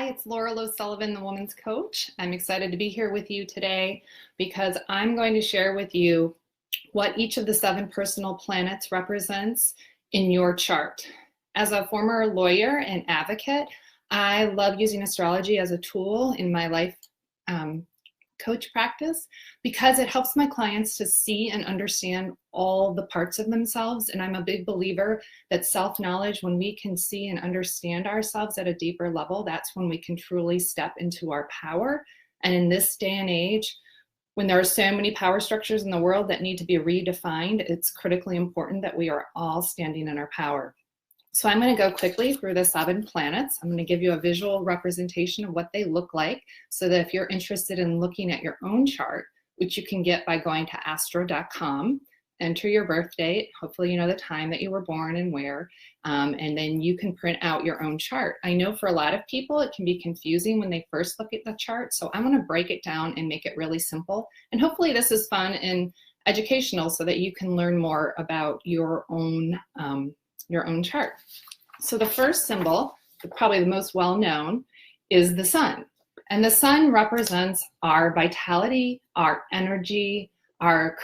Hi, it's Laura Lowe Sullivan, the Woman's Coach. I'm excited to be here with you today because I'm going to share with you what each of the 7 personal planets represents in your chart. As a former lawyer and advocate, I love using astrology as a tool in my life coach practice because it helps my clients to see and understand all the parts of themselves. And I'm a big believer that self-knowledge, when we can see and understand ourselves at a deeper level, that's when we can truly step into our power. And in this day and age, when there are so many power structures in the world that need to be redefined, it's critically important that we are all standing in our power. So I'm going to go quickly through the 7 planets. I'm going to give you a visual representation of what they look like so that if you're interested in looking at your own chart, which you can get by going to astro.com, enter your birth date, hopefully you know the time that you were born and where, and then you can print out your own chart. I know for a lot of people it can be confusing when they first look at the chart, so I'm going to break it down and make it really simple. And hopefully this is fun and educational so that you can learn more about your own chart. So the first symbol, probably the most well-known, is the sun. And the sun represents our vitality, our energy, our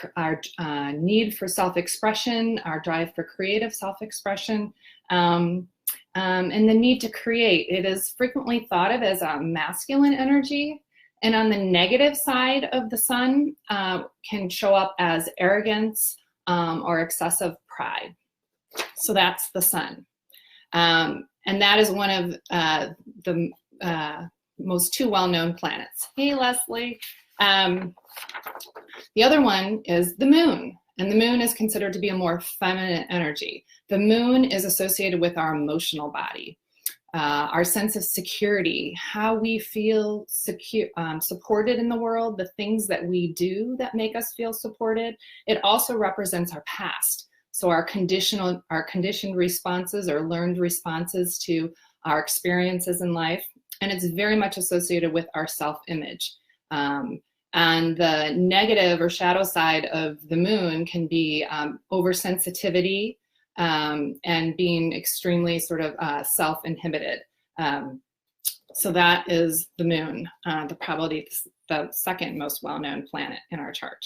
need for self-expression, our drive for creative self-expression, and the need to create. It is frequently thought of as a masculine energy. And on the negative side of the sun can show up as arrogance or excessive pride. So that's the sun. And that is one of the most 2 well-known planets. Hey, Leslie. The other one is the moon. And the moon is considered to be a more feminine energy. The moon is associated with our emotional body, our sense of security, how we feel secure, supported in the world, the things that we do that make us feel supported. It also represents our past. So our conditioned responses or learned responses to our experiences in life. And it's very much associated with our self-image. And the negative or shadow side of the moon can be oversensitivity and being extremely sort of self-inhibited. So that is the moon, probably the second most well-known planet in our chart.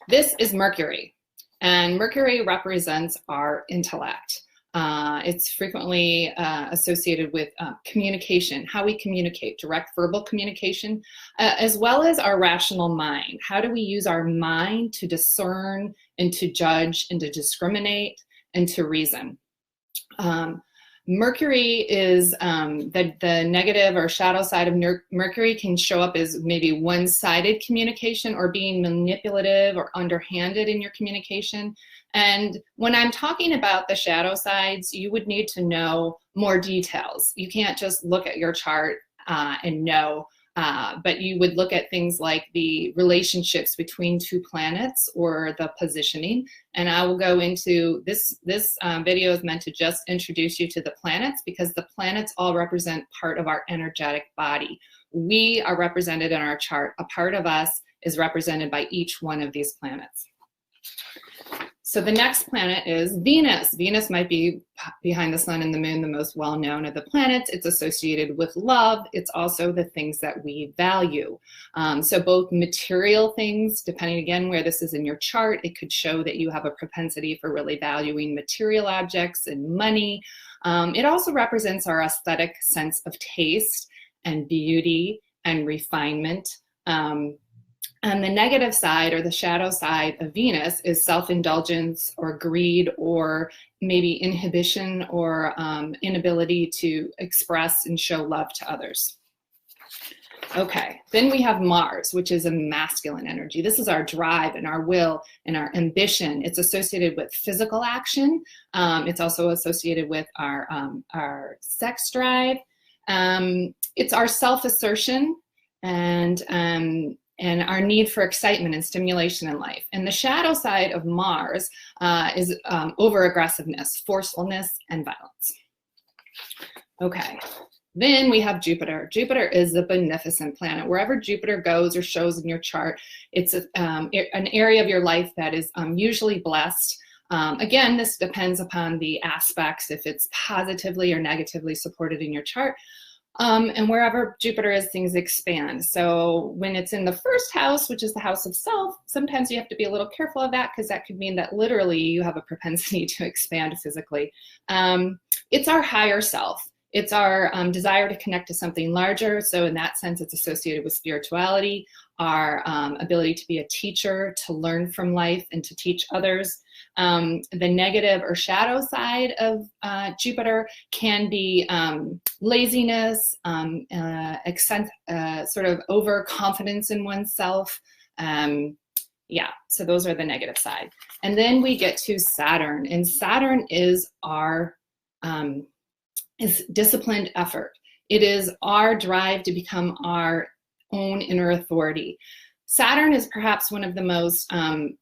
This is Mercury, and Mercury represents our intellect. It's frequently associated with communication, how we communicate, direct verbal communication, as well as our rational mind. How do we use our mind to discern and to judge and to discriminate and to reason? Mercury is the negative or shadow side of Mercury can show up as maybe one-sided communication or being manipulative or underhanded in your communication. And when I'm talking about the shadow sides, you would need to know more details. You can't just look at your chart and know, but you would look at things like the relationships between 2 planets or the positioning. And I will go into this video is meant to just introduce you to the planets because the planets all represent part of our energetic body. We are represented in our chart. A part of us is represented by each one of these planets. So the next planet is Venus. Venus might be behind the sun and the moon, the most well-known of the planets. It's associated with love. It's also the things that we value. So both material things, depending again where this is in your chart, it could show that you have a propensity for really valuing material objects and money. It also represents our aesthetic sense of taste and beauty and refinement. And the negative side or the shadow side of Venus is self-indulgence or greed or maybe inhibition or inability to express and show love to others. Okay, then we have Mars, which is a masculine energy. This is our drive and our will and our ambition. It's associated with physical action. It's also associated with our sex drive. It's our self-assertion and our need for excitement and stimulation in life. And the shadow side of Mars is over-aggressiveness, forcefulness, and violence. Okay, then we have Jupiter. Jupiter is the beneficent planet. Wherever Jupiter goes or shows in your chart, it's an area of your life that is usually blessed. Again, this depends upon the aspects, if it's positively or negatively supported in your chart. And wherever Jupiter is, things expand. So when it's in the first house, which is the house of self, sometimes you have to be a little careful of that, because that could mean that literally you have a propensity to expand physically. It's our higher self. It's our desire to connect to something larger. So in that sense, it's associated with spirituality, our ability to be a teacher, to learn from life and to teach others. The negative or shadow side of Jupiter can be laziness, sort of overconfidence in oneself. Yeah, so those are the negative side. And then we get to Saturn, and Saturn is our is disciplined effort. It is our drive to become our own inner authority. Saturn is perhaps one of the most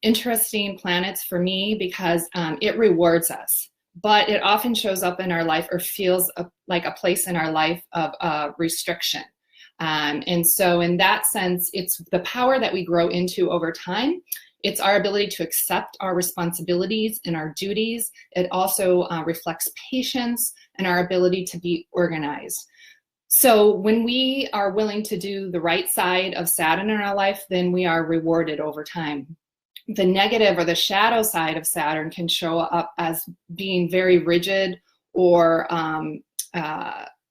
interesting planets for me, because it rewards us, but it often shows up in our life, or feels like a place in our life of restriction. And so in that sense, it's the power that we grow into over time. It's our ability to accept our responsibilities and our duties. It also reflects patience and our ability to be organized. So when we are willing to do the right side of Saturn in our life, then we are rewarded over time. The negative or the shadow side of Saturn can show up as being very rigid or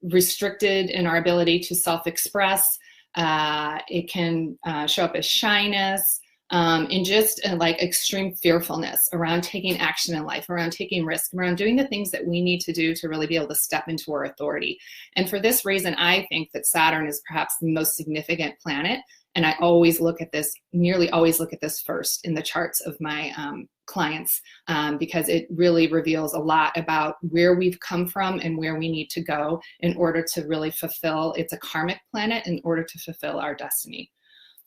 restricted in our ability to self-express. It can show up as shyness, and just like extreme fearfulness around taking action in life, around taking risk, around doing the things that we need to do to really be able to step into our authority. And for this reason, I think that Saturn is perhaps the most significant planet. And I always look at this, nearly always look at this first in the charts of my clients, because it really reveals a lot about where we've come from and where we need to go in order to really fulfill, it's a karmic planet, in order to fulfill our destiny.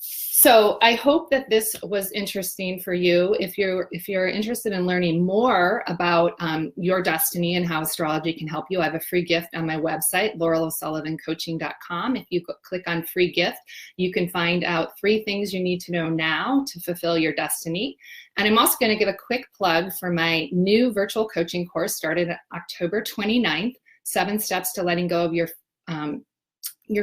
So I hope that this was interesting for you. If you're interested in learning more about your destiny and how astrology can help you, I have a free gift on my website, laurelosullivancoaching.com. If you click on free gift, you can find out 3 things you need to know now to fulfill your destiny. And I'm also going to give a quick plug for my new virtual coaching course, started October 29th, 7 steps to letting go of your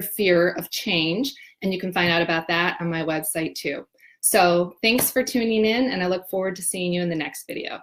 fear of change. And you can find out about that on my website too. So thanks for tuning in, and I look forward to seeing you in the next video.